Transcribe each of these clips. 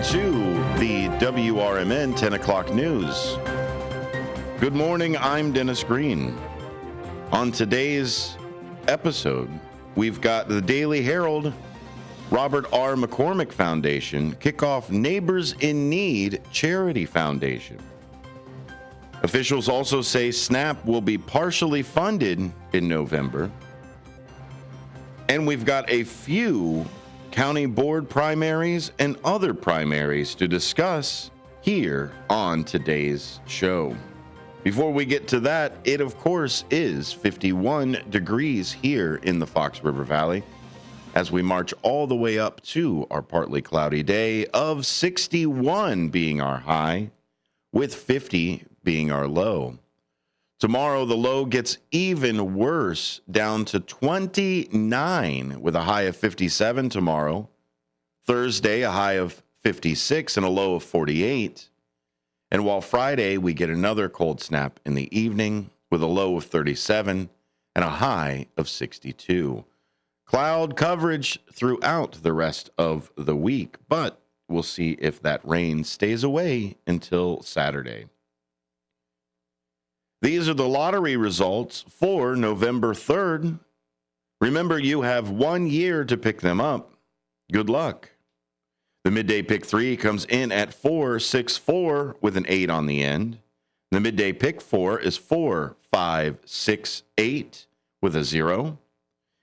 to the WRMN 10 o'clock news. Good morning, I'm Dennis Green. On today's episode, we've got the Daily Herald, Robert R. McCormick Foundation kick off Neighbors in Need Charity Foundation. Officials also say SNAP will be partially funded in November. And we've got a few county board primaries and other primaries to discuss here on today's show. Before we get to that, it of course is 51 degrees here in the Fox River Valley as we march all the way up to our partly cloudy day of 61 being our high, with 50 being our low. Tomorrow, the low gets even worse, down to 29 with a high of 57 tomorrow. Thursday, a high of 56 and a low of 48. And while Friday, we get another cold snap in the evening with a low of 37 and a high of 62. Cloud coverage throughout the rest of the week, but we'll see if that rain stays away until Saturday. These are the lottery results for November 3rd. Remember, you have 1 year to pick them up. Good luck. The midday pick 3 comes in at 464 with an 8 on the end. The midday pick 4 is 4568 with a 0.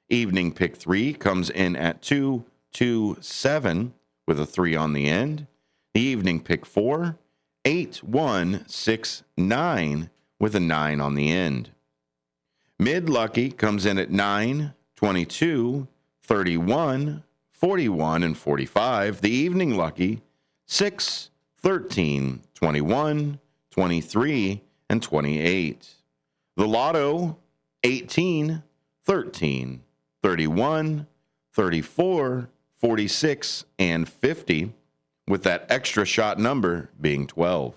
Evening pick 3 comes in at 227 with a 3 on the end. The evening pick 4, 8169 with a 9 on the end. Mid lucky comes in at 9, 22, 31, 41, and 45. The evening lucky, 6, 13, 21, 23, and 28. The lotto, 18, 13, 31, 34, 46, and 50, with that extra shot number being 12.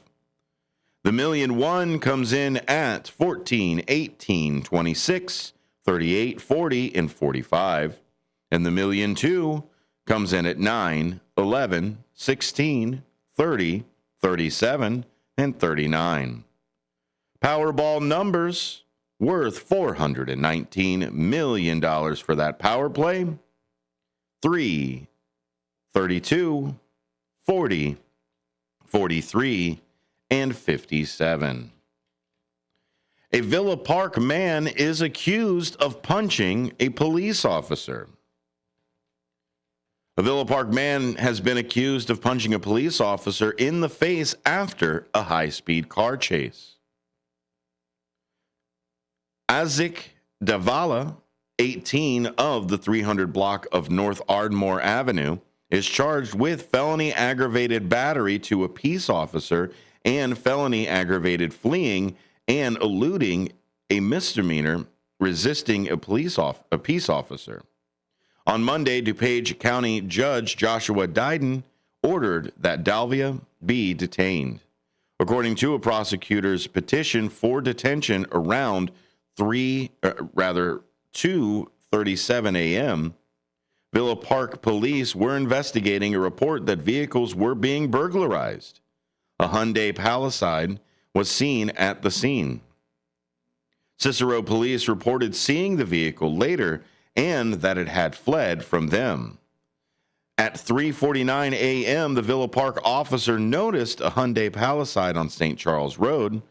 The million one comes in at 14, 18, 26, 38, 40, and 45. And the million two comes in at 9, 11, 16, 30, 37, and 39. Powerball numbers worth $419 million for that power play. 3, 32, 40, 43, and 57. A Villa Park man is accused of punching a police officer. A Villa Park man has been accused of punching a police officer in the face after a high-speed car chase. Azik Davala, 18, of the 300 block of North Ardmore Avenue, is charged with felony aggravated battery to a peace officer and felony aggravated fleeing and eluding a misdemeanor resisting a peace officer. On Monday, DuPage County Judge Joshua Diden ordered that Dalvia be detained. According to a prosecutor's petition for detention around 2:37 a.m., Villa Park police were investigating a report that vehicles were being burglarized. A Hyundai Palisade was seen at the scene. Cicero police reported seeing the vehicle later and that it had fled from them. At 3:49 a.m., the Villa Park officer noticed a Hyundai Palisade on St. Charles Road.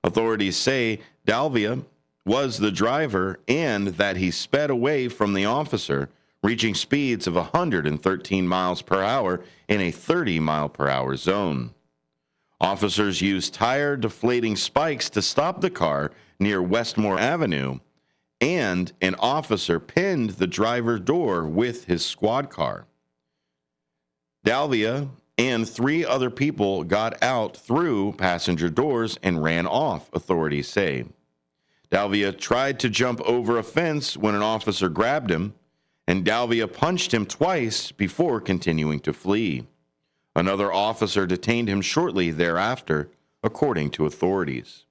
Authorities say Dalvia was the driver and that he sped away from the officer, reaching speeds of 113 miles per hour in a 30 mile per hour zone. Officers used tire deflating spikes to stop the car near Westmore Avenue, and an officer pinned the driver's door with his squad car. Dalvia and 3 other people got out through passenger doors and ran off, authorities say. Dalvia tried to jump over a fence when an officer grabbed him, and Dalvia punched him twice before continuing to flee. Another officer detained him shortly thereafter, according to authorities.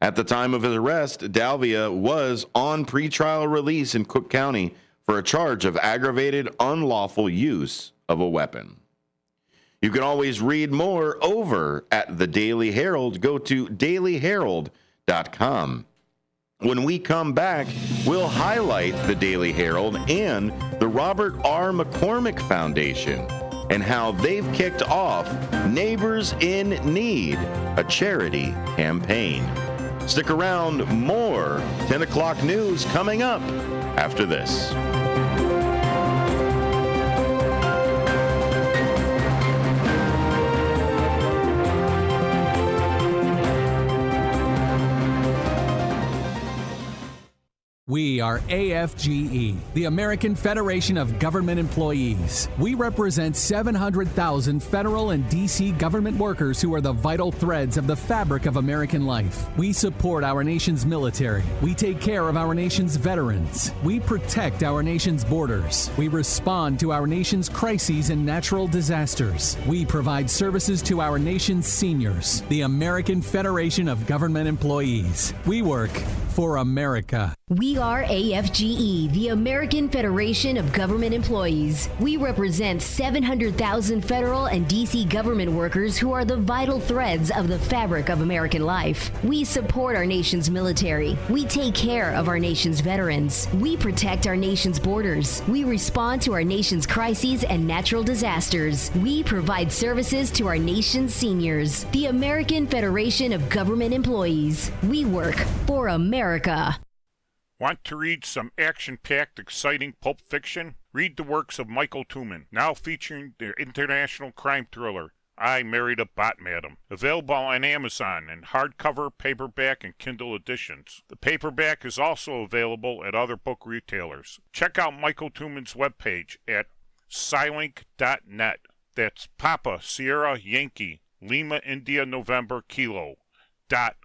At the time of his arrest, Dalvia was on pretrial release in Cook County for a charge of aggravated unlawful use of a weapon. You can always read more over at the Daily Herald. Go to dailyherald.com. When we come back, we'll highlight the Daily Herald and the Robert R. McCormick Foundation and how they've kicked off Neighbors in Need, a charity campaign. Stick around, more 10 o'clock news coming up after this. We are AFGE, the American Federation of Government Employees. We represent 700,000 federal and D.C. government workers who are the vital threads of the fabric of American life. We support our nation's military. We take care of our nation's veterans. We protect our nation's borders. We respond to our nation's crises and natural disasters. We provide services to our nation's seniors. The American Federation of Government Employees. We work for America. We are AFGE, the American Federation of Government Employees. We represent 700,000 federal and D.C. government workers who are the vital threads of the fabric of American life. We support our nation's military. We take care of our nation's veterans. We protect our nation's borders. We respond to our nation's crises and natural disasters. We provide services to our nation's seniors. The American Federation of Government Employees. We work for America. Want to read some action-packed, exciting pulp fiction? Read the works of Michael Tooman, now featuring the international crime thriller, I Married a Bot Madam. Available on Amazon in hardcover, paperback, and Kindle editions. The paperback is also available at other book retailers. Check out Michael Tooman's webpage at Scilink.net. That's Papa, Sierra, Yankee, Lima, India, November, Kilo, dot,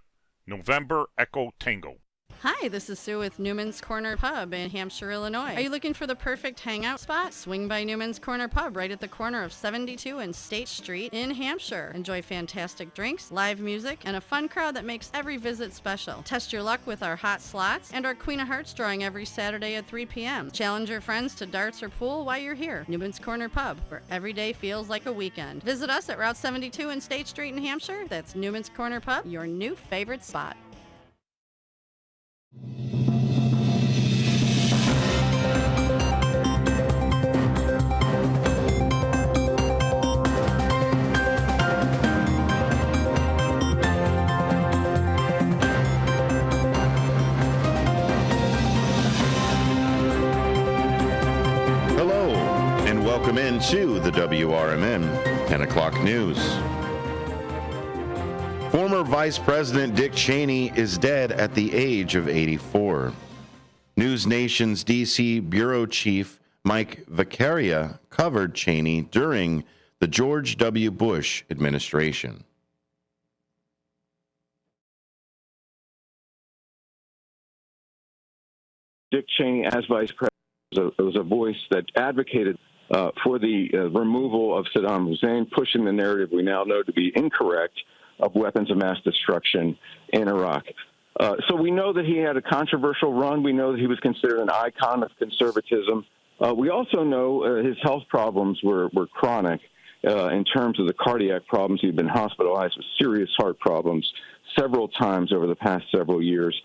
November, Echo, Tango. Hi, this is Sue with Newman's Corner Pub in Hampshire, Illinois. Are you looking for the perfect hangout spot? Swing by Newman's Corner Pub right at the corner of 72 and State Street in Hampshire. Enjoy fantastic drinks, live music, and a fun crowd that makes every visit special. Test your luck with our hot slots and our Queen of Hearts drawing every Saturday at 3 p.m. Challenge your friends to darts or pool while you're here. Newman's Corner Pub, where every day feels like a weekend. Visit us at Route 72 and State Street in Hampshire. That's Newman's Corner Pub, your new favorite spot. Hello, and welcome into the WRMN 10 o'clock news. Former Vice President Dick Cheney is dead at the age of 84. News Nation's D.C. Bureau Chief Mike Vaccaria covered Cheney during the George W. Bush administration. Dick Cheney, as Vice President, was a voice that advocated for the removal of Saddam Hussein, pushing the narrative we now know to be incorrect of weapons of mass destruction in Iraq. So we know that he had a controversial run. We know that he was considered an icon of conservatism. We also know his health problems were chronic in terms of the cardiac problems. He'd been hospitalized with serious heart problems several times over the past several years.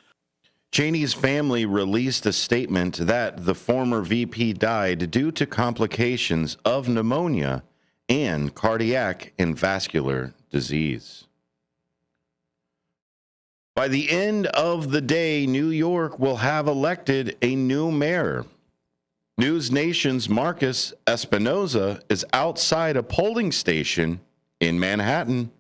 Cheney's family released a statement that the former VP died due to complications of pneumonia and cardiac and vascular disease. By the end of the day, New York will have elected a new mayor. News Nation's Marcus Espinoza is outside a polling station in Manhattan.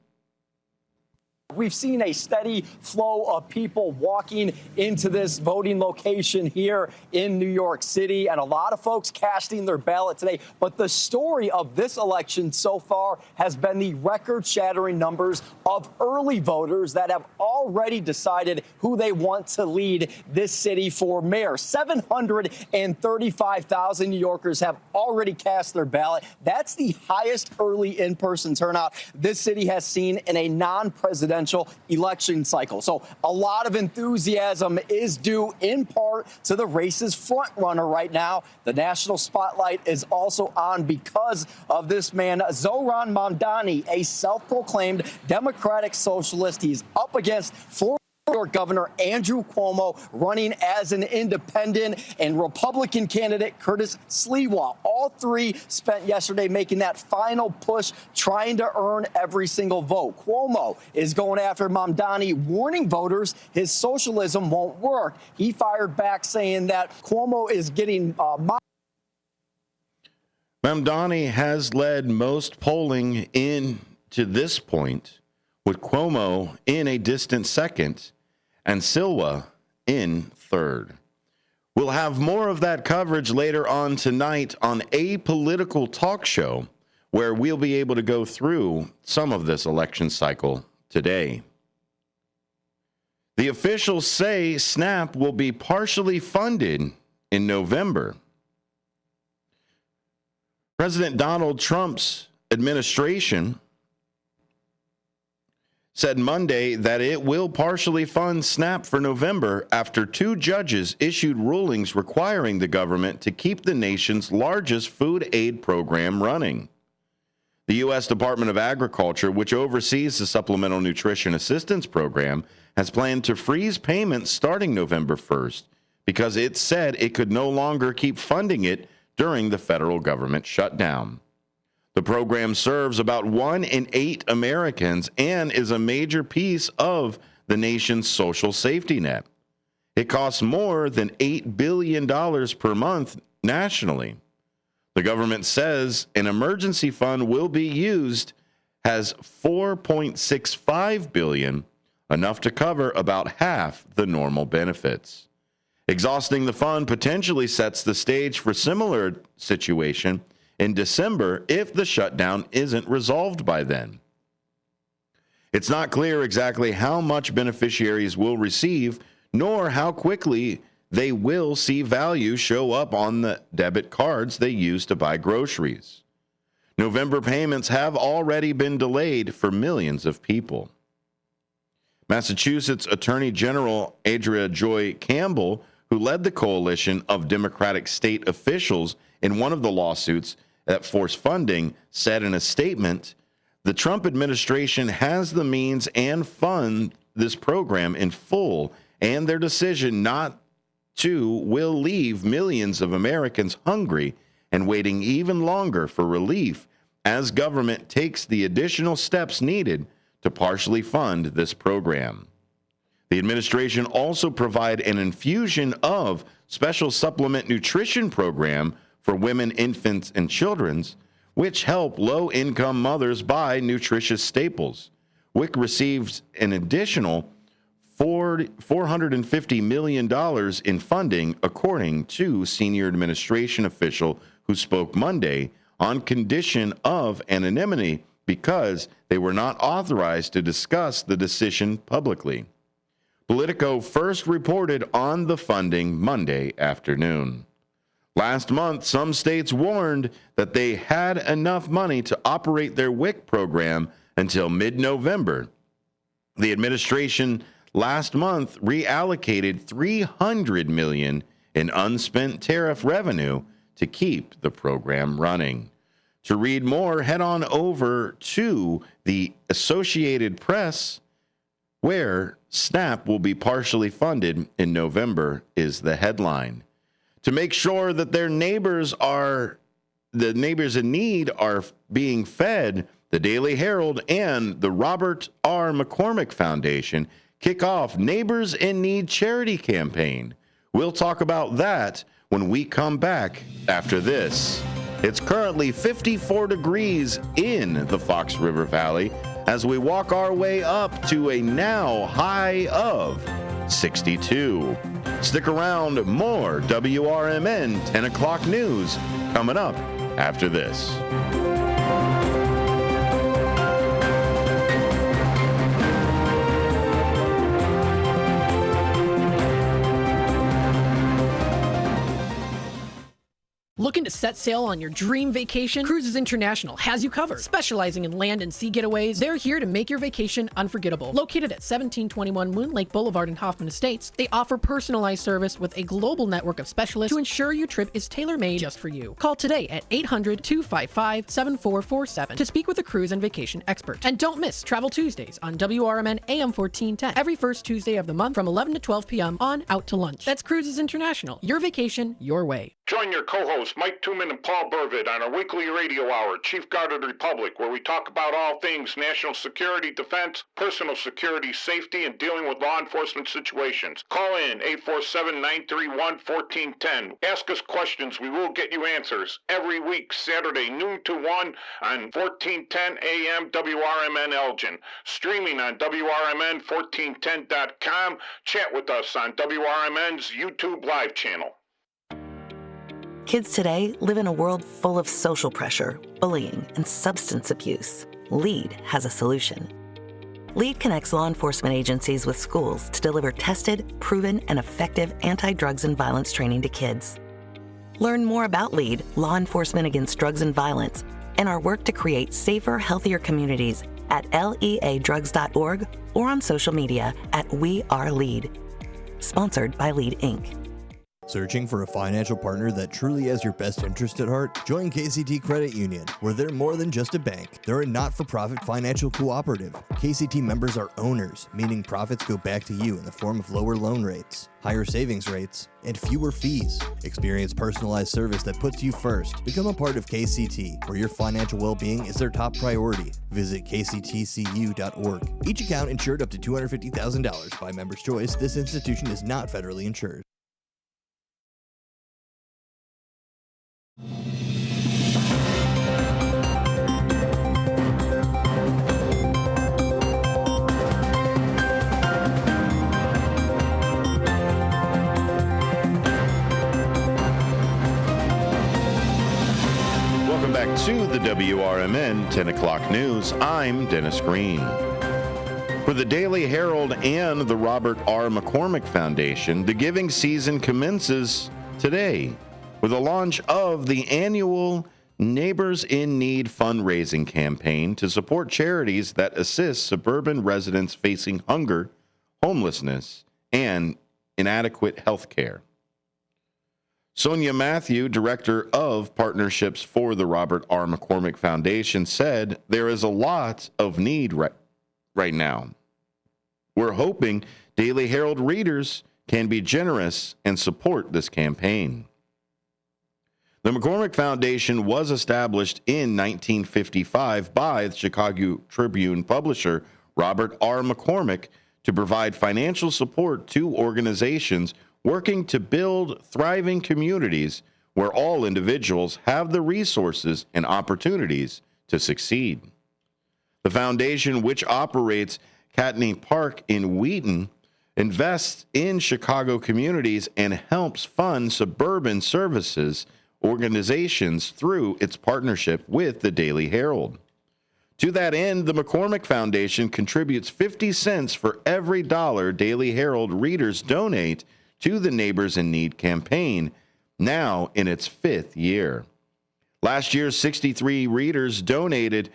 We've seen a steady flow of people walking into this voting location here in New York City, and a lot of folks casting their ballot today. But the story of this election so far has been the record-shattering numbers of early voters that have already decided who they want to lead this city for mayor. 735,000 New Yorkers have already cast their ballot. That's the highest early in-person turnout this city has seen in a non-presidential presidential election cycle. So a lot of enthusiasm is due in part to the race's front runner right now. The national spotlight is also on because of this man, Zohran Mamdani, a self-proclaimed Democratic socialist. He's up against former New York Governor Andrew Cuomo running as an independent, and Republican candidate Curtis Sliwa. All three spent yesterday making that final push, trying to earn every single vote. Cuomo is going after Mamdani, warning voters his socialism won't work. He fired back saying that Cuomo is getting Mamdani has led most polling in to this point, with Cuomo in a distant second and Silva in third. We'll have more of that coverage later on tonight on a political talk show where we'll be able to go through some of this election cycle today. The officials say SNAP will be partially funded in November. President Donald Trump's administration said Monday that it will partially fund SNAP for November after two judges issued rulings requiring the government to keep the nation's largest food aid program running. The U.S. Department of Agriculture, which oversees the Supplemental Nutrition Assistance Program, has planned to freeze payments starting November 1st because it said it could no longer keep funding it during the federal government shutdown. The program serves about 1 in 8 Americans and is a major piece of the nation's social safety net. It costs more than $8 billion per month nationally. The government says an emergency fund will be used, has $4.65 billion, enough to cover about half the normal benefits. Exhausting the fund potentially sets the stage for similar situation in December if the shutdown isn't resolved by then. It's not clear exactly how much beneficiaries will receive, nor how quickly they will see value show up on the debit cards they use to buy groceries. November payments have already been delayed for millions of people. Massachusetts Attorney General Adria Joy Campbell, who led the coalition of Democratic state officials in one of the lawsuits that forced funding, said in a statement, the Trump administration has the means and fund this program in full, and their decision not to will leave millions of Americans hungry and waiting even longer for relief as government takes the additional steps needed to partially fund this program. The administration also provide an infusion of special supplement nutrition program for women, infants, and children, which help low-income mothers buy nutritious staples. WIC receives an additional $450 million in funding, according to senior administration official who spoke Monday on condition of anonymity because they were not authorized to discuss the decision publicly. Politico first reported on the funding Monday afternoon. Last month, some states warned that they had enough money to operate their WIC program until mid-November. The administration last month reallocated $300 million in unspent tariff revenue to keep the program running. To read more, head on over to the Associated Press, where SNAP will be partially funded in November, is the headline. To make sure that the neighbors in need are being fed, the Daily Herald and the Robert R. McCormick Foundation kick off Neighbors in Need charity campaign. We'll talk about that when we come back after this. It's currently 54 degrees in the Fox River Valley as we walk our way up to a now high of 62. Stick around, more WRMN 10 o'clock news coming up after this. Looking to set sail on your dream vacation? Cruises International has you covered. Specializing in land and sea getaways, they're here to make your vacation unforgettable. Located at 1721 Moon Lake Boulevard in Hoffman Estates, they offer personalized service with a global network of specialists to ensure your trip is tailor-made just for you. Call today at 800-255-7447 to speak with a cruise and vacation expert. And don't miss Travel Tuesdays on WRMN AM 1410 every first Tuesday of the month from 11 to 12 p.m. on Out to Lunch. That's Cruises International. Your vacation, your way. Join your co-hosts Mike Tooman and Paul Burvitt on our weekly radio hour, Chief Guard of the Republic, where we talk about all things national security, defense, personal security, safety, and dealing with law enforcement situations. Call in 847-931-1410. Ask us questions. We will get you answers. Every week, Saturday, noon to 1 on 1410 AM WRMN Elgin. Streaming on WRMN1410.com. Chat with us on WRMN's YouTube live channel. Kids today live in a world full of social pressure, bullying, and substance abuse. LEAD has a solution. LEAD connects law enforcement agencies with schools to deliver tested, proven, and effective anti-drugs and violence training to kids. Learn more about LEAD, Law Enforcement Against Drugs and Violence, and our work to create safer, healthier communities at leadrugs.org or on social media at We Are LEAD. Sponsored by LEAD, Inc. Searching for a financial partner that truly has your best interest at heart? Join KCT Credit Union, where they're more than just a bank. They're a not-for-profit financial cooperative. KCT members are owners, meaning profits go back to you in the form of lower loan rates, higher savings rates, and fewer fees. Experience personalized service that puts you first. Become a part of KCT, where your financial well-being is their top priority. Visit kctcu.org. Each account insured up to $250,000 by Member's Choice. This institution is not federally insured. Welcome back to the WRMN 10 o'clock news. I'm Dennis Green. For the Daily Herald and the Robert R. McCormick Foundation, the giving season commences today with the launch of the annual Neighbors in Need fundraising campaign to support charities that assist suburban residents facing hunger, homelessness, and inadequate health care. Sonia Matthew, director of partnerships for the Robert R. McCormick Foundation, said there is a lot of need right now. We're hoping Daily Herald readers can be generous and support this campaign. The McCormick Foundation was established in 1955 by the Chicago Tribune publisher Robert R. McCormick to provide financial support to organizations working to build thriving communities where all individuals have the resources and opportunities to succeed. The foundation, which operates Catney Park in Wheaton, invests in Chicago communities and helps fund suburban services organizations through its partnership with the Daily Herald. To that end, the McCormick Foundation contributes 50 cents for every dollar Daily Herald readers donate to the Neighbors in Need campaign, now in its 5th year. Last year, 63 readers donated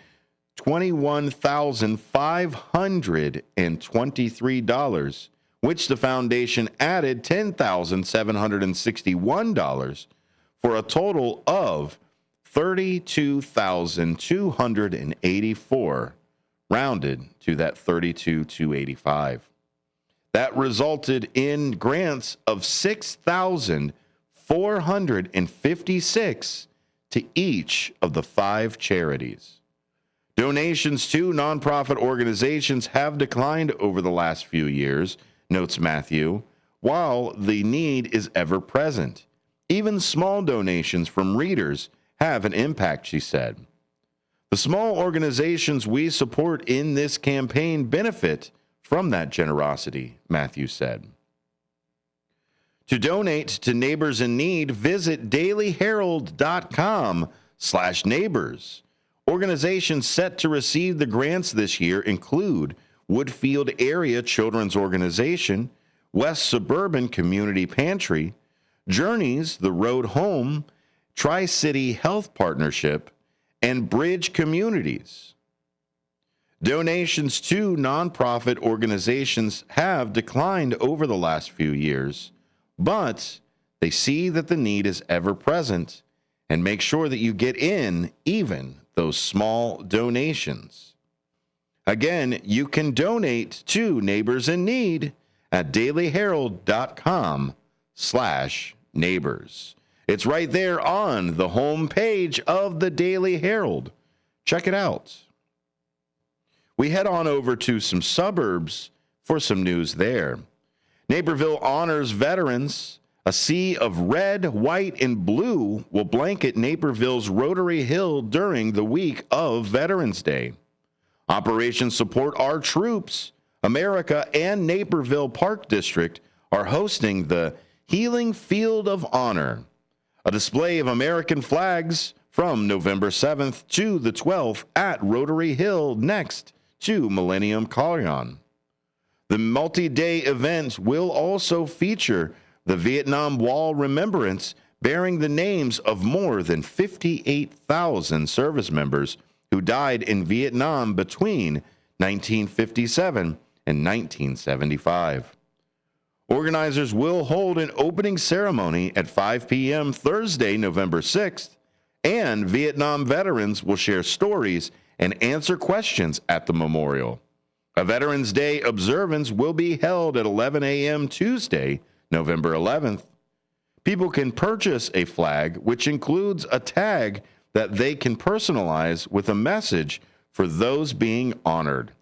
$21,523, which the foundation added $10,761 for a total of $32,284, rounded to that $32,285. That resulted in grants of $6,456 to each of the 5 charities. Donations to nonprofit organizations have declined over the last few years, notes Matthew, while the need is ever present. Even small donations from readers have an impact, she said. The small organizations we support in this campaign benefit from that generosity, Matthew said. To donate to Neighbors in Need, visit dailyherald.com/neighbors. Organizations set to receive the grants this year include Woodfield Area Children's Organization, West Suburban Community Pantry, Journeys, The Road Home, Tri-City Health Partnership, and Bridge Communities. Donations to nonprofit organizations have declined over the last few years, but they see that the need is ever present and make sure that you get in even those small donations. Again, you can donate to Neighbors in Need at dailyherald.com/neighbors. It's right there on the home page of the Daily Herald. Check it out. We head on over to some suburbs for some news there. Naperville honors veterans. A sea of red, white, and blue will blanket Naperville's Rotary Hill during the week of Veterans Day. Operation Support Our Troops, America, and Naperville Park District are hosting the Healing Field of Honor, a display of American flags from November 7th to the 12th at Rotary Hill next to Millennium Carillon. The multi-day event will also feature the Vietnam Wall Remembrance, bearing the names of more than 58,000 service members who died in Vietnam between 1957 and 1975. Organizers will hold an opening ceremony at 5 p.m. Thursday, November 6th, and Vietnam veterans will share stories and answer questions at the memorial. A Veterans Day observance will be held at 11 a.m. Tuesday, November 11th. People can purchase a flag, which includes a tag that they can personalize with a message for those being honored.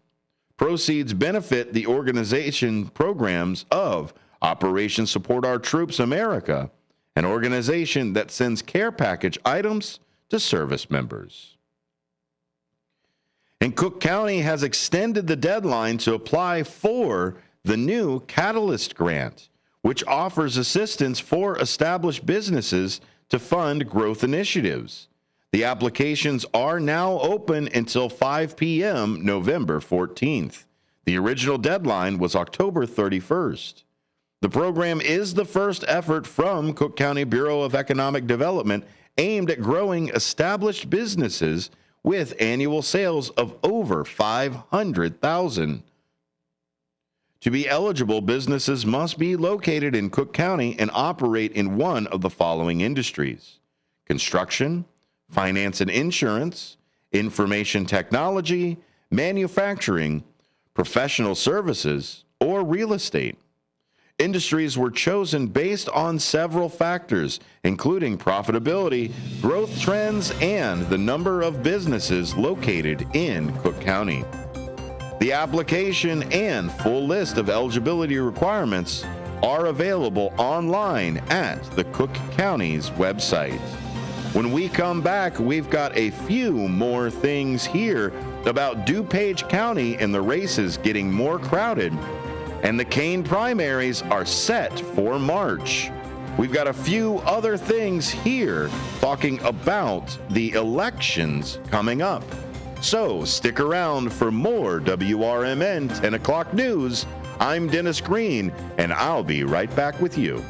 Proceeds benefit the organization programs of Operation Support Our Troops America, an organization that sends care package items to service members. And Cook County has extended the deadline to apply for the new Catalyst Grant, which offers assistance for established businesses to fund growth initiatives. The applications are now open until 5 p.m. November 14th. The original deadline was October 31st. The program is the first effort from Cook County Bureau of Economic Development aimed at growing established businesses with annual sales of over $500,000. To be eligible, businesses must be located in Cook County and operate in one of the following industries: construction, finance and insurance, information technology, manufacturing, professional services, or real estate. Industries were chosen based on several factors, including profitability, growth trends, and the number of businesses located in Cook County. The application and full list of eligibility requirements are available online at the Cook County's website. When we come back, we've got a few more things here about DuPage County and the races getting more crowded. And the Kane primaries are set for March. We've got a few other things here talking about the elections coming up. So stick around for more WRMN 10 o'clock news. I'm Dennis Green, and I'll be right back with you.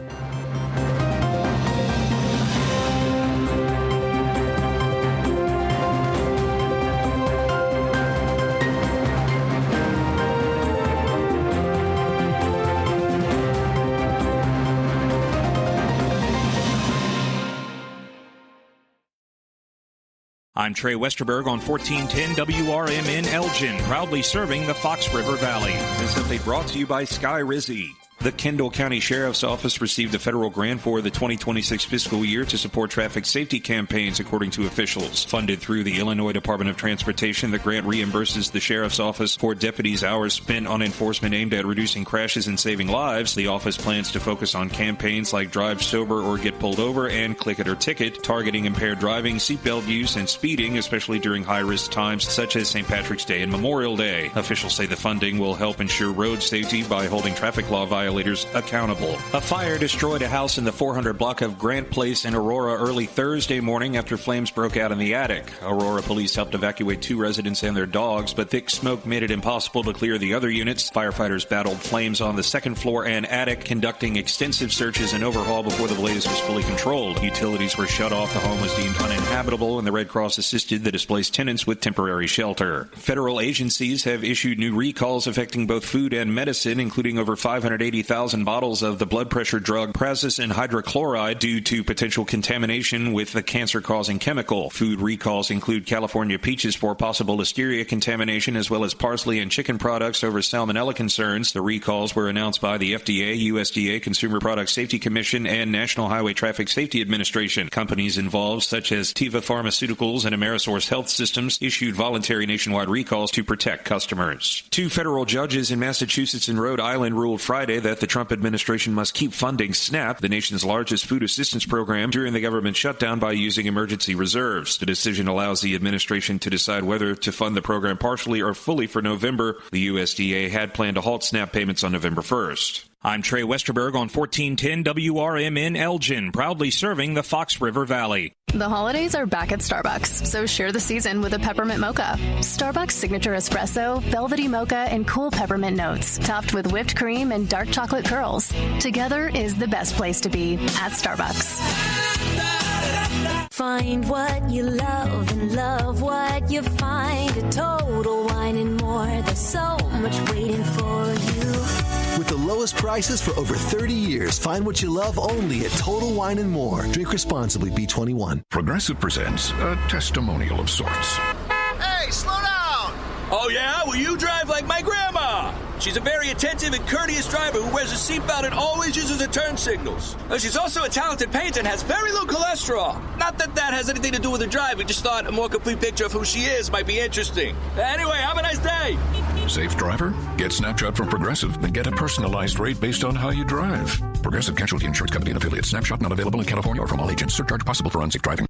I'm Trey Westerberg on 1410 WRMN Elgin, proudly serving the Fox River Valley. This update brought to you by Sky Rizzi. The Kendall County Sheriff's Office received a federal grant for the 2026 fiscal year to support traffic safety campaigns, according to officials. Funded through the Illinois Department of Transportation, the grant reimburses the Sheriff's Office for deputies' hours spent on enforcement aimed at reducing crashes and saving lives. The office plans to focus on campaigns like Drive Sober or Get Pulled Over and Click It or Ticket, targeting impaired driving, seatbelt use, and speeding, especially during high-risk times such as St. Patrick's Day and Memorial Day. Officials say the funding will help ensure road safety by holding traffic law violations violators accountable. A fire destroyed a house in the 400 block of Grant Place in Aurora early Thursday morning after flames broke out in the attic. Aurora police helped evacuate 2 residents and their dogs, but thick smoke made it impossible to clear the other units. Firefighters battled flames on the second floor and attic, conducting extensive searches and overhaul before the blaze was fully controlled. Utilities were shut off, the home was deemed uninhabitable, and the Red Cross assisted the displaced tenants with temporary shelter. Federal agencies have issued new recalls affecting both food and medicine, including over 580,000 bottles of the blood pressure drug prazosin hydrochloride due to potential contamination with the cancer-causing chemical. Food recalls include California peaches for possible listeria contamination, as well as parsley and chicken products over salmonella concerns. The recalls were announced by the FDA, USDA, Consumer Product Safety Commission, and National Highway Traffic Safety Administration. Companies involved, such as Teva Pharmaceuticals and Amerisource Health Systems, issued voluntary nationwide recalls to protect customers. 2 federal judges in Massachusetts and Rhode Island ruled Friday that the Trump administration must keep funding SNAP, the nation's largest food assistance program, during the government shutdown by using emergency reserves. The decision allows the administration to decide whether to fund the program partially or fully for November. The USDA had planned to halt SNAP payments on November 1st. I'm Trey Westerberg on 1410 WRMN Elgin, proudly serving the Fox River Valley. The holidays are back at Starbucks, so share the season with a peppermint mocha. Starbucks signature espresso, velvety mocha, and cool peppermint notes, topped with whipped cream and dark chocolate curls. Together is the best place to be at Starbucks. Find what you love and love what you find at Total Wine and More. There's so much waiting for you. With the lowest prices for over 30 years, find what you love only at Total Wine and More. Drink responsibly, B21. Progressive presents a testimonial of sorts. Hey, slow down! Oh, yeah? Well, you drive like my grandma. She's a very attentive and courteous driver who wears a seatbelt and always uses her turn signals. She's also a talented painter and has very low cholesterol. Not that that has anything to do with her drive. We just thought a more complete picture of who she is might be interesting. Anyway, have a nice day. Safe driver? Get Snapshot from Progressive and get a personalized rate based on how you drive. Progressive Casualty Insurance Company and affiliates. Snapshot not available in California or from all agents. Surcharge possible for unsafe driving.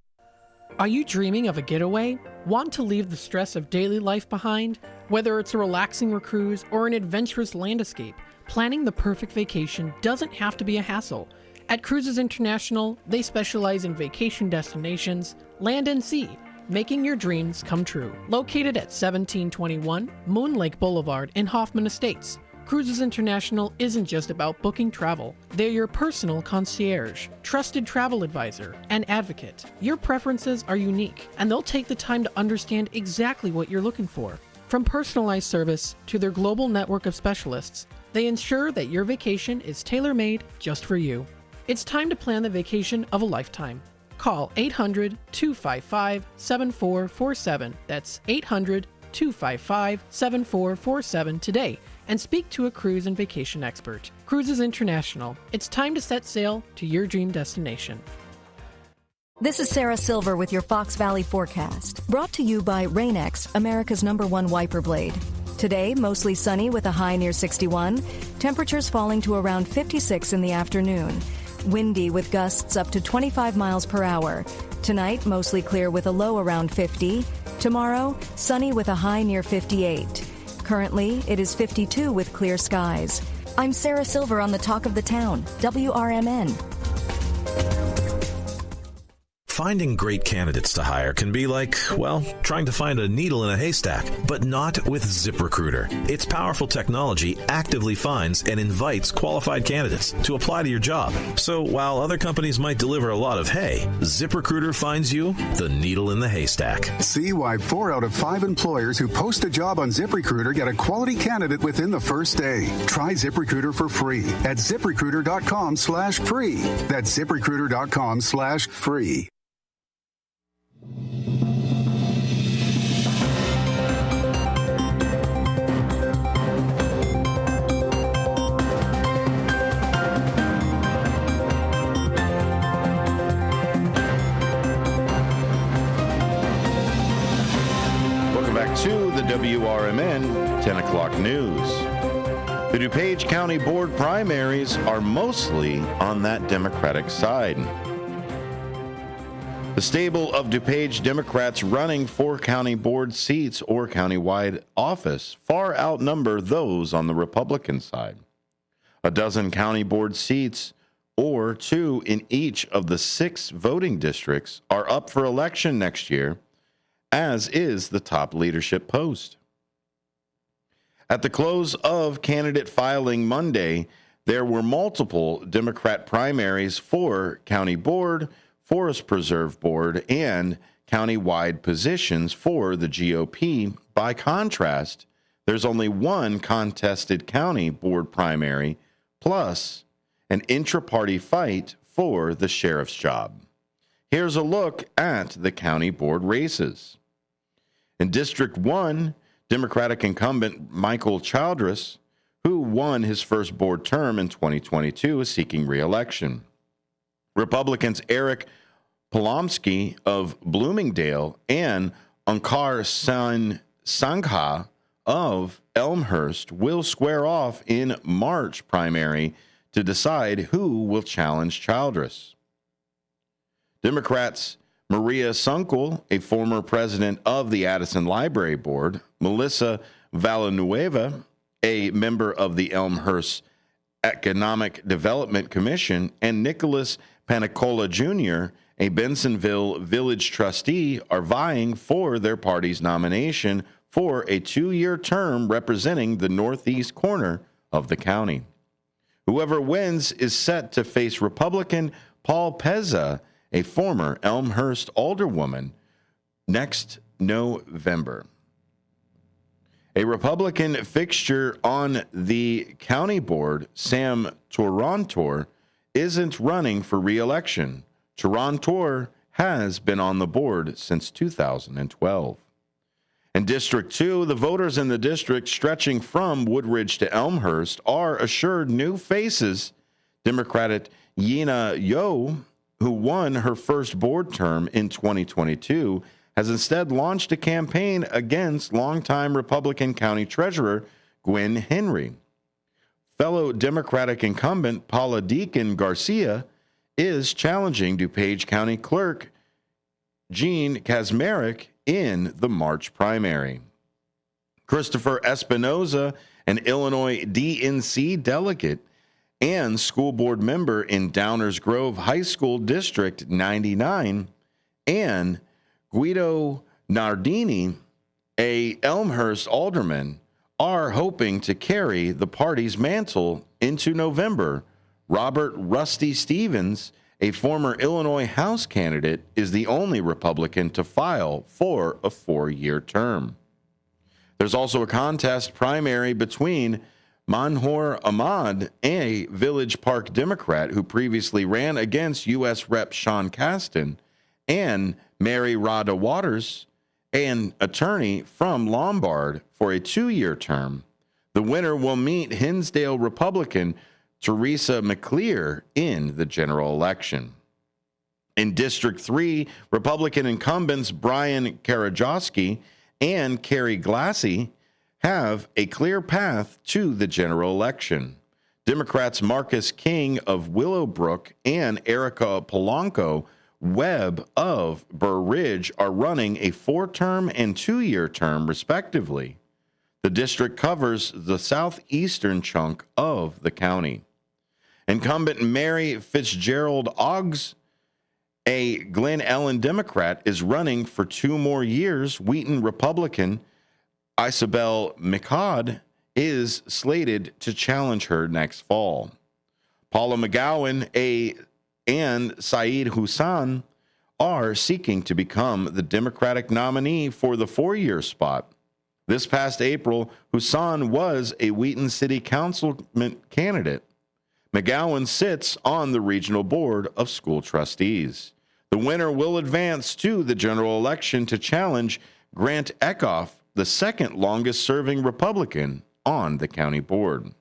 Are you dreaming of a getaway? Want to leave the stress of daily life behind? Whether it's a relaxing cruise or an adventurous land escape, planning the perfect vacation doesn't have to be a hassle. At Cruises International, they specialize in vacation destinations, land and sea, making your dreams come true. Located at 1721 Moon Lake Boulevard in Hoffman Estates, Cruises International isn't just about booking travel. They're your personal concierge, trusted travel advisor, and advocate. Your preferences are unique, and they'll take the time to understand exactly what you're looking for. From personalized service to their global network of specialists, they ensure that your vacation is tailor-made just for you. It's time to plan the vacation of a lifetime. Call 800-255-7447. That's 800-255-7447 today and speak to a cruise and vacation expert. Cruises International. It's time to set sail to your dream destination. This is Sarah Silver with your Fox Valley forecast. Brought to you by Rain-X, America's #1 wiper blade. Today, mostly sunny with a high near 61. Temperatures falling to around 56 in the afternoon. Windy with gusts up to 25 miles per hour. Tonight, mostly clear with a low around 50. Tomorrow, sunny with a high near 58. Currently, it is 52 with clear skies. I'm Sarah Silver on the Talk of the Town, WRMN. Finding great candidates to hire can be like, well, trying to find a needle in a haystack, but not with ZipRecruiter. Its powerful technology actively finds and invites qualified candidates to apply to your job. So while other companies might deliver a lot of hay, ZipRecruiter finds you the needle in the haystack. See why 4 out of 5 employers who post a job on ZipRecruiter get a quality candidate within the first day. Try ZipRecruiter for free at ZipRecruiter.com/free. That's ZipRecruiter.com/free. Welcome back to the WRMN 10 o'clock news. The DuPage County Board primaries are mostly on that Democratic side. The stable of DuPage Democrats running for county board seats or countywide office far outnumber those on the Republican side. A dozen county board seats, or 2 in each of the 6 voting districts, are up for election next year, as is the top leadership post. At the close of candidate filing Monday, there were multiple Democrat primaries for county board, forest preserve board, and county-wide positions for the GOP. By contrast, there's only one contested county board primary, plus an intra-party fight for the sheriff's job. Here's a look at the county board races. In District 1, Democratic incumbent Michael Childress, who won his first board term in 2022, is seeking re-election. Republicans Eric Polomsky of Bloomingdale and Onkar Sangha of Elmhurst will square off in March primary to decide who will challenge Childress. Democrats Maria Sunkel, a former president of the Addison Library Board, Melissa Villanueva, a member of the Elmhurst Economic Development Commission, and Nicholas Panicola Jr., a Bensonville Village trustee, are vying for their party's nomination for a 2-year term representing the northeast corner of the county. Whoever wins is set to face Republican Paul Pezza, a former Elmhurst alderwoman, next November. A Republican fixture on the county board, Sam Torontor, isn't running for re-election. Torontor has been on the board since 2012. In District 2, the voters in the district stretching from Woodridge to Elmhurst are assured new faces. Democrat Yina Yo, who won her first board term in 2022, has instead launched a campaign against longtime Republican County Treasurer Gwen Henry. Fellow Democratic incumbent Paula Deacon Garcia is challenging DuPage County Clerk Gene Kazmarek in the March primary. Christopher Espinoza, an Illinois DNC delegate and school board member in Downers Grove High School District 99, and Guido Nardini, a Elmhurst alderman, are hoping to carry the party's mantle into November. Robert Rusty Stevens, a former Illinois House candidate, is the only Republican to file for a 4-year term. There's also a contest primary between Manhoor Ahmad, a Village Park Democrat who previously ran against U.S. Rep. Sean Casten, and Mary Rada Waters, an attorney from Lombard, for a 2-year term. The winner will meet Hinsdale Republican Teresa McClear in the general election. In District 3, Republican incumbents Brian Karajowski and Kerry Glassy have a clear path to the general election. Democrats Marcus King of Willowbrook and Erica Polanco Webb of Burr Ridge are running a 4-term and 2-year term, respectively. The district covers the southeastern chunk of the county. Incumbent Mary Fitzgerald Oggs, a Glen Ellen Democrat, is running for 2 more years. Wheaton Republican Isabel McCod is slated to challenge her next fall. Paula McGowan and Saeed Hussan are seeking to become the Democratic nominee for the 4-year spot. This past April, Hussan was a Wheaton City Councilman candidate. McGowan sits on the Regional Board of School Trustees. The winner will advance to the general election to challenge Grant Eckhoff, the second longest-serving Republican on the county board.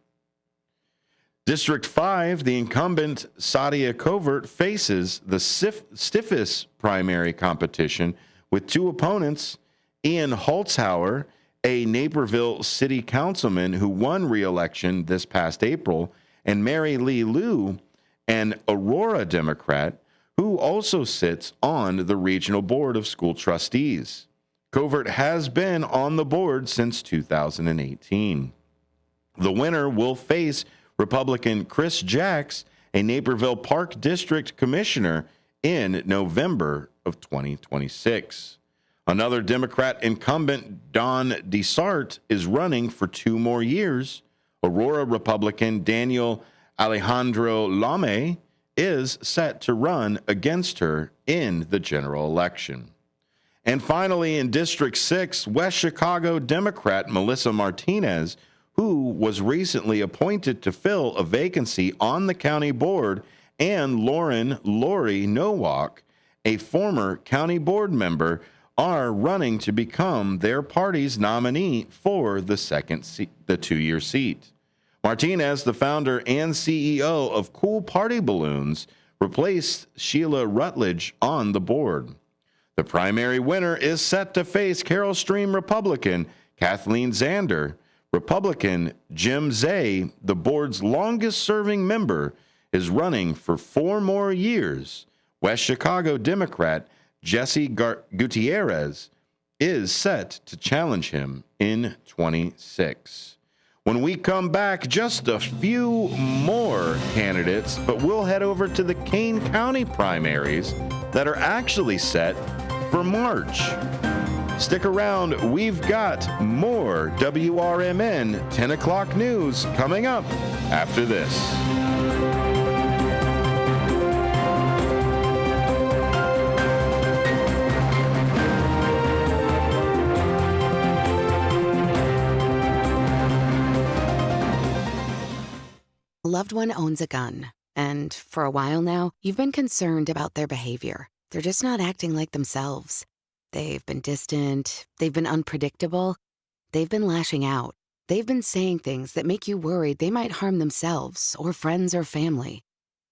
District 5, the incumbent Sadia Covert faces the stiffest primary competition with 2 opponents, Ian Holtzhauer, a Naperville city councilman who won re-election this past April, and Mary Lee Liu, an Aurora Democrat, who also sits on the Regional Board of School Trustees. Covert has been on the board since 2018. The winner will face Republican Chris Jacks a Naperville Park District Commissioner in November of 2026. Another Democrat incumbent, Don DeSart, is running for 2 more years. Aurora Republican Daniel Alejandro Lame is set to run against her in the general election. And finally, in District 6, West Chicago Democrat Melissa Martinez, who was recently appointed to fill a vacancy on the county board, and Lori Nowak, a former county board member, are running to become their party's nominee for the 2-year seat. Martinez, the founder and CEO of Cool Party Balloons, replaced Sheila Rutledge on the board. The primary winner is set to face Carroll Stream Republican Kathleen Zander. Republican Jim Zay, the board's longest-serving member, is running for 4 more years. West Chicago Democrat Jesse Gutierrez is set to challenge him in 26. When we come back, just a few more candidates, but we'll head over to the Kane County primaries that are actually set for March. Stick around. We've got more WRMN 10 o'clock news coming up after this. A loved one owns a gun, and for a while now, you've been concerned about their behavior. They're just not acting like themselves. They've been distant, they've been unpredictable, they've been lashing out. They've been saying things that make you worried they might harm themselves or friends or family.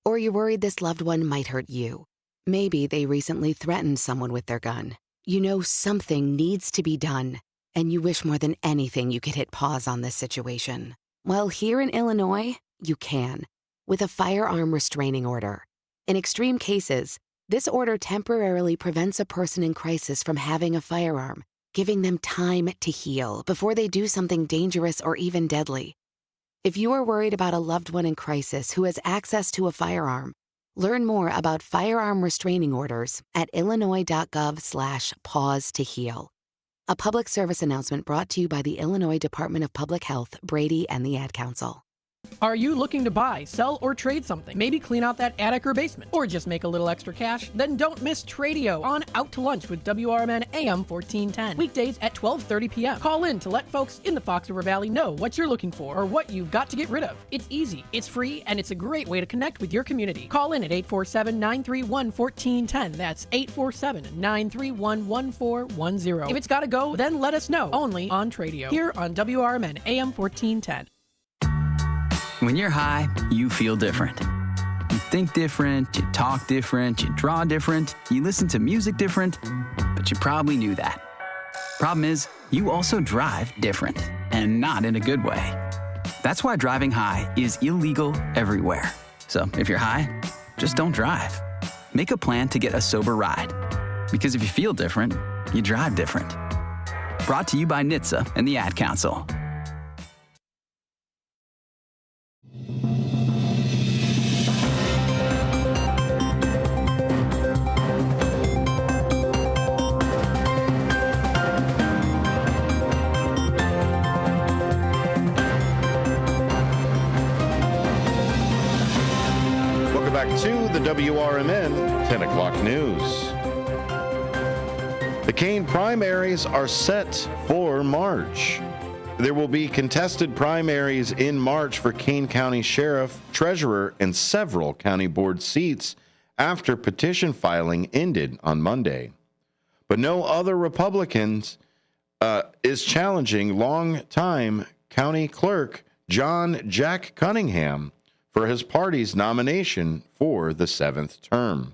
Or you're worried this loved one might hurt you. Maybe they recently threatened someone with their gun. You know something needs to be done, and you wish more than anything you could hit pause on this situation. Well, here in Illinois, you can, with a firearm restraining order. In extreme cases, this order temporarily prevents a person in crisis from having a firearm, giving them time to heal before they do something dangerous or even deadly. If you are worried about a loved one in crisis who has access to a firearm, learn more about firearm restraining orders at illinois.gov/pause to heal. A public service announcement brought to you by the Illinois Department of Public Health, Brady, and the Ad Council. Are you looking to buy, sell, or trade something? Maybe clean out that attic or basement, or just make a little extra cash? Then don't miss Tradio on Out to Lunch with WRMN AM 1410. Weekdays at 12:30 p.m. Call in to let folks in the Fox River Valley know what you're looking for or what you've got to get rid of. It's easy, it's free, and it's a great way to connect with your community. Call in at 847-931-1410. That's 847-931-1410. If it's got to go, then let us know. Only on Tradio, here on WRMN AM 1410. When you're high, you feel different. You think different, you talk different, you draw different, you listen to music different, but you probably knew that. Problem is, you also drive different, and not in a good way. That's why driving high is illegal everywhere. So if you're high, just don't drive. Make a plan to get a sober ride. Because if you feel different, you drive different. Brought to you by NHTSA and the Ad Council. Back to the WRMN 10 o'clock news. The Kane primaries are set for March. There will be contested primaries in March for Kane County Sheriff, Treasurer, and several county board seats after petition filing ended on Monday. But no other Republicans is challenging longtime county clerk John Jack Cunningham for his party's nomination for the 7th term.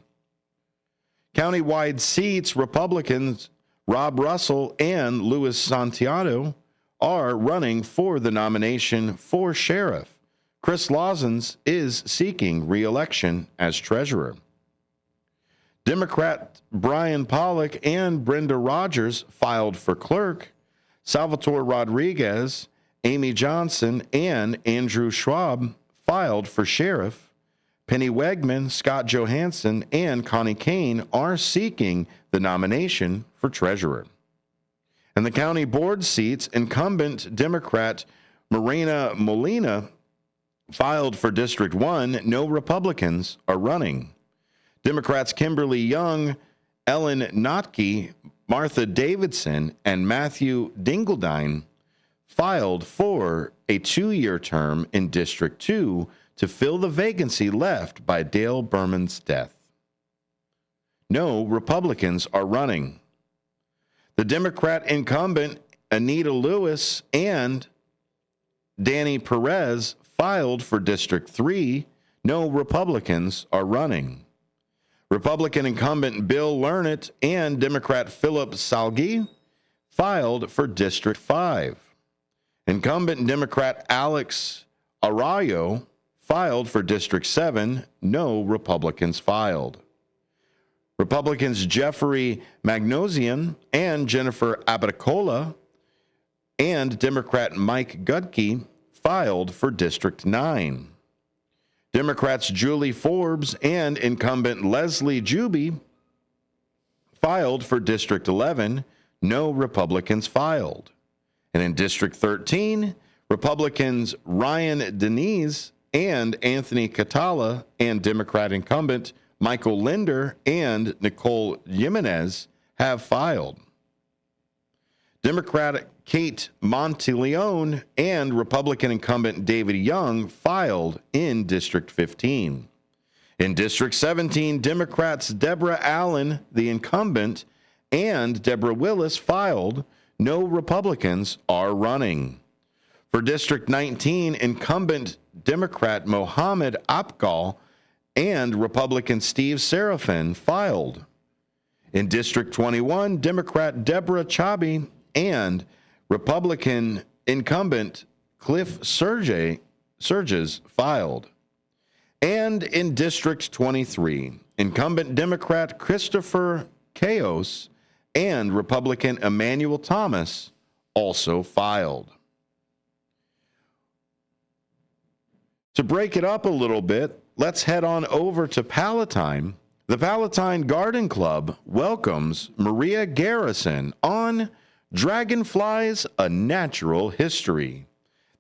Countywide seats, Republicans Rob Russell and Luis Santiago are running for the nomination for sheriff. Chris Lawsons is seeking re-election as treasurer. Democrat Brian Pollock and Brenda Rogers filed for clerk. Salvatore Rodriguez, Amy Johnson, and Andrew Schwab filed for sheriff. Penny Wegman, Scott Johansson, and Connie Kane are seeking the nomination for treasurer. And the county board seats, incumbent Democrat Morena Molina filed for District 1. No Republicans are running. Democrats Kimberly Young, Ellen Notke, Martha Davidson, and Matthew Dingledine filed for a 2-year term in District 2 to fill the vacancy left by Dale Berman's death. No Republicans are running. The Democrat incumbent Anita Lewis and Danny Perez filed for District 3. No Republicans are running. Republican incumbent Bill Lernet and Democrat Philip Salgi filed for District 5. Incumbent Democrat Alex Arroyo filed for District 7. No Republicans filed. Republicans Jeffrey Magnosian and Jennifer Abaticola and Democrat Mike Gudke filed for District 9. Democrats Julie Forbes and incumbent Leslie Juby filed for District 11. No Republicans filed. And in District 13, Republicans Ryan Denise and Anthony Catala and Democrat incumbent Michael Linder and Nicole Jimenez have filed. Democratic Kate Monteleone and Republican incumbent David Young filed in District 15. In District 17, Democrats Deborah Allen, the incumbent, and Deborah Willis filed. No Republicans are running. For District 19, incumbent Democrat Mohammed Apgal and Republican Steve Serafin filed. In District 21, Democrat Deborah Chabi and Republican incumbent Cliff Surges filed. And in District 23, incumbent Democrat Christopher Chaos and Republican Emmanuel Thomas also filed. To break it up a little bit, let's head on over to Palatine. The Palatine Garden Club welcomes Maria Garrison on Dragonflies, A Natural History.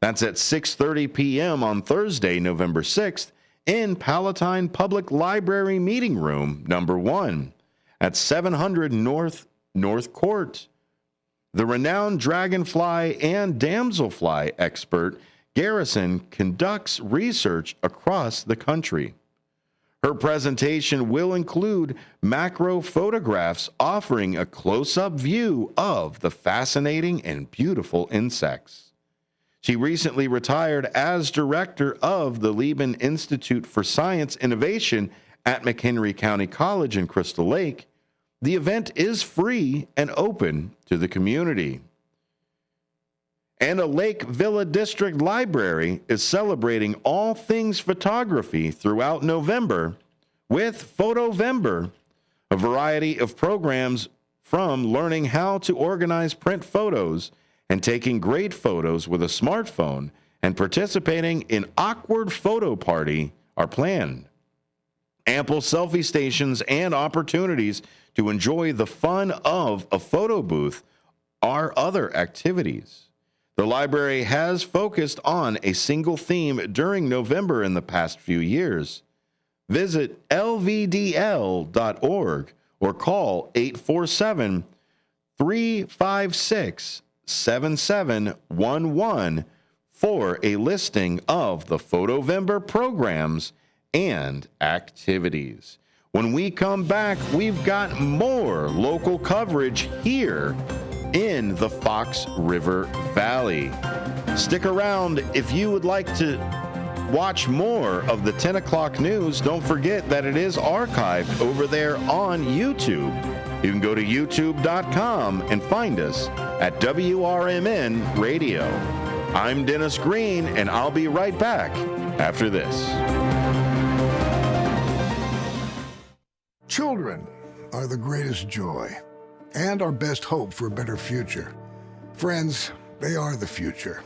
That's at 6:30 p.m. on Thursday, November 6th, in Palatine Public Library Meeting Room, number 1, at 700 North Court. The renowned dragonfly and damselfly expert Garrison conducts research across the country. Her presentation will include macro photographs offering a close-up view of the fascinating and beautiful insects. She recently retired as director of the Lieben Institute for Science Innovation at McHenry County College in Crystal Lake. The event is free and open to the community. And a Lake Villa District Library is celebrating all things photography throughout November with Photovember, a variety of programs from learning how to organize print photos and taking great photos with a smartphone and participating in Awkward Photo Party are planned. Ample selfie stations and opportunities to enjoy the fun of a photo booth are other activities. The library has focused on a single theme during November in the past few years. Visit lvdl.org or call 847-356-7711 for a listing of the Photovember programs and activities. When we come back, we've got more local coverage here in the Fox River Valley. Stick around if you would like to watch more of the 10 o'clock news. Don't forget that it is archived over there on YouTube. You can go to youtube.com and find us at WRMN Radio. I'm Dennis Green, and I'll be right back after this. Children are the greatest joy and our best hope for a better future. Friends, they are the future.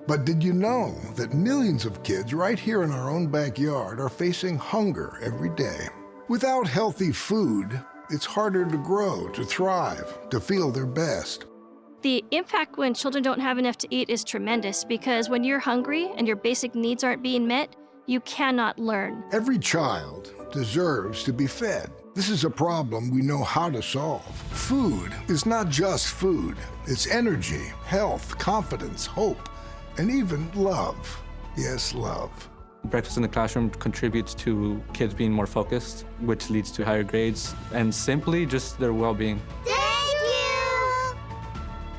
But did you know that millions of kids right here in our own backyard are facing hunger every day? Without healthy food, it's harder to grow, to thrive, to feel their best. The impact when children don't have enough to eat is tremendous because when you're hungry and your basic needs aren't being met, you cannot learn. Every child deserves to be fed. This is a problem we know how to solve. Food is not just food. It's energy, health, confidence, hope, and even love. Yes, love. Breakfast in the classroom contributes to kids being more focused, which leads to higher grades, and simply just their well-being.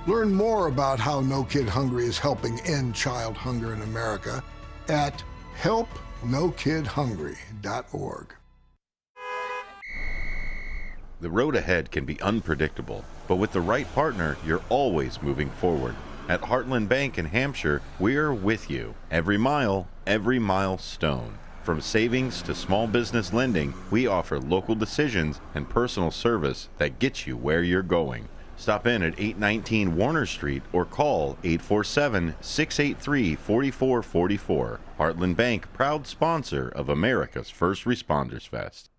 Learn more about how No Kid Hungry is helping end child hunger in America at helpnokidhungry.org. The road ahead can be unpredictable, but with the right partner, you're always moving forward. At Heartland Bank in Hampshire, we're with you every mile, every milestone. From savings to small business lending, we offer local decisions and personal service that gets you where you're going. Stop in at 819 Warner Street or call 847-683-4444. Heartland Bank, proud sponsor of America's First Responders Fest.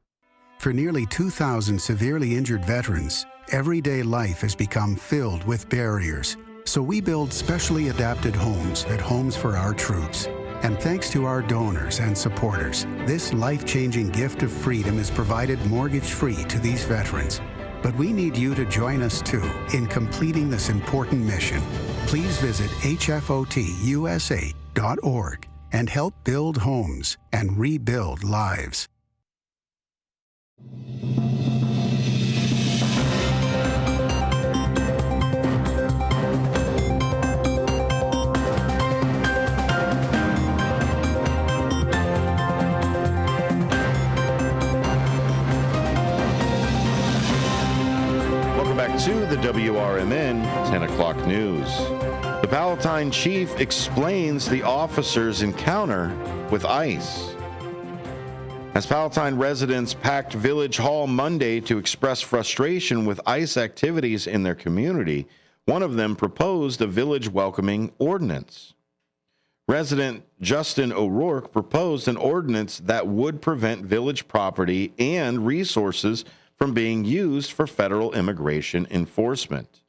For nearly 2,000 severely injured veterans, everyday life has become filled with barriers. So we build specially adapted homes at Homes for Our Troops. And thanks to our donors and supporters, this life-changing gift of freedom is provided mortgage-free to these veterans. But we need you to join us too in completing this important mission. Please visit hfotusa.org and help build homes and rebuild lives. Back to the WRMN 10 o'clock news. The Palatine chief explains the officer's encounter with ICE. As Palatine residents packed Village Hall Monday to express frustration with ICE activities in their community, one of them proposed a village welcoming ordinance. Resident Justin O'Rourke proposed an ordinance that would prevent village property and resources from being used for federal immigration enforcement.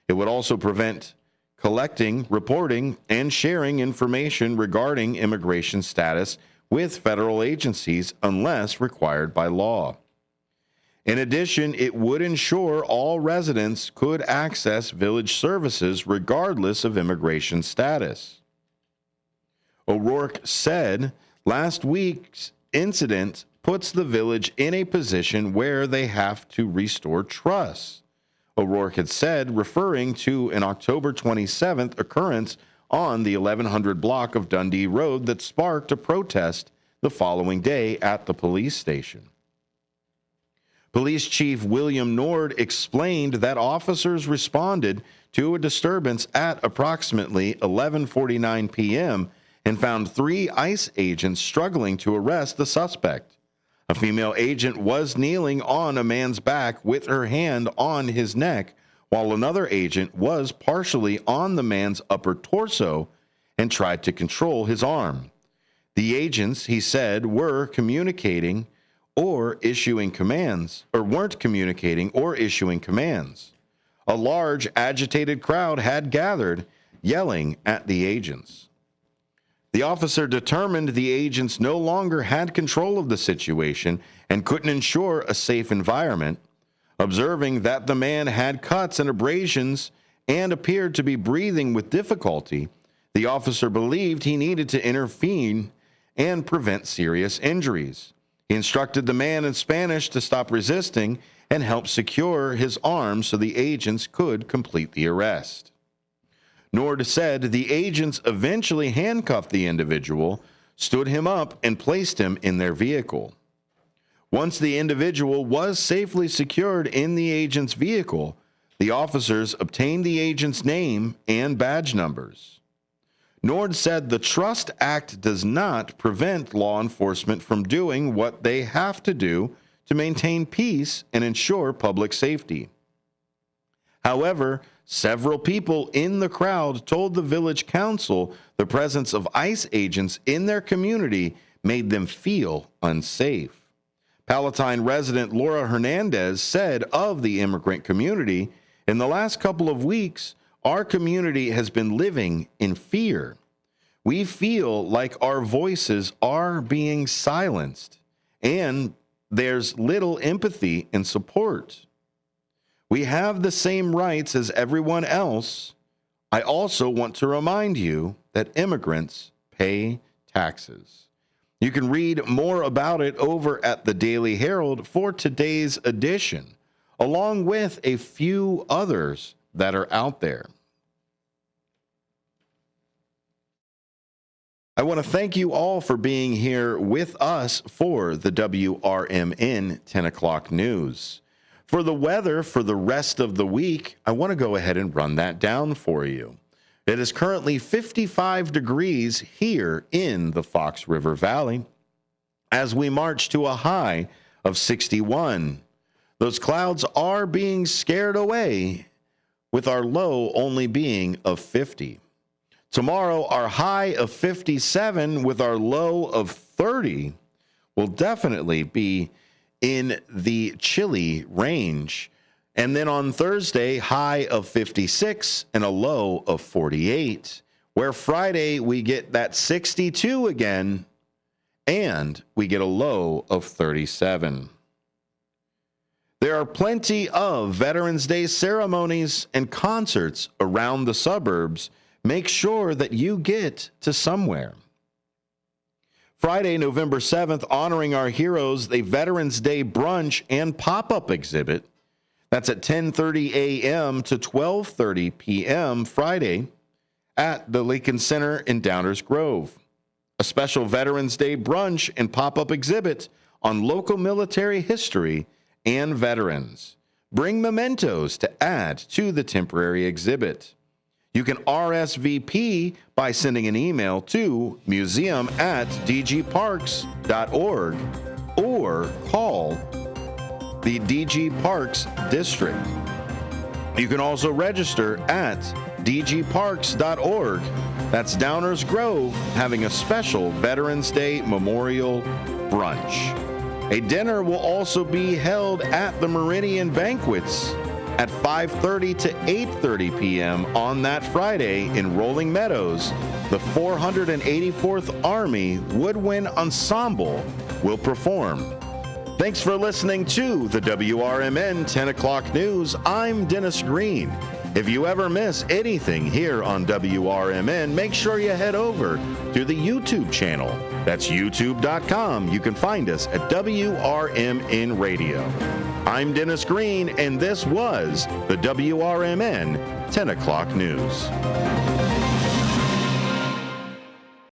It would also prevent collecting, reporting, and sharing information regarding immigration status with federal agencies unless required by law. In addition, it would ensure all residents could access village services regardless of immigration status. O'Rourke said last week's incident puts the village in a position where they have to restore trust. O'Rourke had said, referring to an October 27th occurrence on the 1100 block of Dundee Road that sparked a protest the following day at the police station. Police Chief William Nord explained that officers responded to a disturbance at approximately 11:49 p.m. and found 3 ICE agents struggling to arrest the suspect. A female agent was kneeling on a man's back with her hand on his neck, while another agent was partially on the man's upper torso and tried to control his arm. The agents, he said, weren't communicating or issuing commands. A large, agitated crowd had gathered, yelling at the agents. The officer determined the agents no longer had control of the situation and couldn't ensure a safe environment. Observing that the man had cuts and abrasions and appeared to be breathing with difficulty, the officer believed he needed to intervene and prevent serious injuries. He instructed the man in Spanish to stop resisting and help secure his arms so the agents could complete the arrest. Nord said the agents eventually handcuffed the individual, stood him up, and placed him in their vehicle. Once the individual was safely secured in the agent's vehicle, the officers obtained the agent's name and badge numbers. Nord said the Trust Act does not prevent law enforcement from doing what they have to do to maintain peace and ensure public safety. However, several people in the crowd told the village council the presence of ICE agents in their community made them feel unsafe. Palatine resident Laura Hernandez said of the immigrant community, "In the last couple of weeks, our community has been living in fear. We feel like our voices are being silenced, and there's little empathy and support. We have the same rights as everyone else. I also want to remind you that immigrants pay taxes." You can read more about it over at the Daily Herald for today's edition, along with a few others that are out there. I want to thank you all for being here with us for the WRMN 10 o'clock news. For the weather for the rest of the week, I want to go ahead and run that down for you. It is currently 55 degrees here in the Fox River Valley as we march to a high of 61. Those clouds are being scared away with our low only being of 50. Tomorrow, our high of 57 with our low of 30 will definitely be in the chilly range. And then on Thursday, high of 56 and a low of 48, where Friday we get that 62 again, and we get a low of 37. There are plenty of Veterans Day ceremonies and concerts around the suburbs. Make sure that you get to somewhere. Friday, November 7th, honoring our heroes, the Veterans Day brunch and pop-up exhibit. That's at 10:30 a.m. to 12:30 p.m. Friday at the Lincoln Center in Downers Grove. A special Veterans Day brunch and pop-up exhibit on local military history and veterans. Bring mementos to add to the temporary exhibit. You can RSVP by sending an email to museum@dgparks.org or call the DG Parks District. You can also register at dgparks.org. That's Downers Grove having a special Veterans Day Memorial Brunch. A dinner will also be held at the Meridian Banquets at 5:30 to 8:30 p.m. on that Friday in Rolling Meadows. The 484th Army Woodwind Ensemble will perform. Thanks for listening to the WRMN 10 o'clock news. I'm Dennis Green. If you ever miss anything here on WRMN, make sure you head over to the YouTube channel. That's youtube.com. You can find us at WRMN Radio. I'm Dennis Green, and this was the WRMN 10 o'clock news.